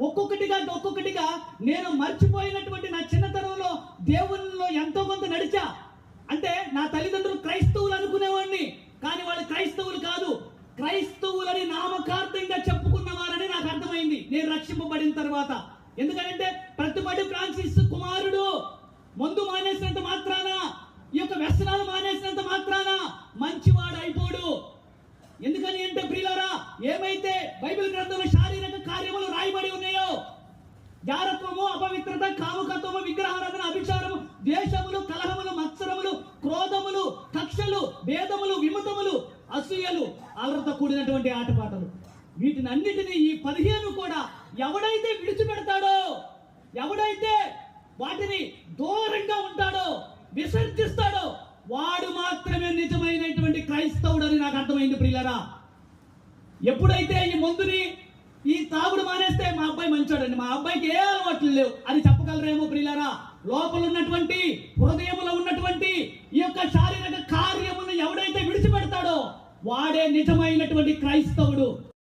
ఒక్కొక్కటిగా నేను మర్చిపోయినటువంటి నా చిన్నతనంలో దేవునిలో ఎంతో కొంత నడిచా. అంటే నా తల్లిదండ్రులు క్రైస్తవులు అనుకునేవాడిని, కానీ వాళ్ళు క్రైస్తవులు కాదు, క్రైస్తవులని నామకార్థంగా చెప్పుకున్నవారని నాకు అర్థమైంది నేను రక్షింపబడిన తర్వాత. ఎందుకంటే ప్రతిపడి ఫ్రాన్సిస్ కుమారుడు మందు మానేసినంత మాత్రాన, ఈ యొక్క వ్యసనాలు మానేసినంత మాత్రాన మంచివాడు అయిపోడు. ఎందుకని అంటే ప్రియులారా, ఏమైతే బైబిల్ గ్రంథంలో శారీరక కార్యములు రాయబడి ఉన్నాయో, జారత్వము, అపవిత్రత, కాముకత్వము, విగ్రహారాధన, అభిచారము, ద్వేషములు, కలహములు, మత్సరములు, క్రోధములు, కక్షలు, భేదములు, విమతములు, అసూయలు, అలరతో కూడినటువంటి ఆటపాటలు, వీటిని అన్నిటినీ ఈ 15 కూడా ఎవడైతే విడిచిపెడతాడో, ఎవడైతే వాటిని దూరంగా ఉంటాడో, విసర్జిస్తాడో, వాడు మాత్రమే నిజమైనటువంటి క్రైస్తవుడు అని నాకు అర్థమైంది ప్రియులారా. ఎప్పుడైతే ఈ మందుని, ఈ తాగుడు మానేస్తే మా అబ్బాయి మంచోడండి, మా అబ్బాయికి ఏ అలవాట్లు లేవు అని చెప్పగలరేమో ప్రియులారా. లోపల ఉన్నటువంటి, హృదయంలో ఉన్నటువంటి ఈ యొక్క శారీరక కార్యములను ఎవడైతే విడిచిపెడతాడో వాడే నిజమైనటువంటి క్రైస్తవుడు.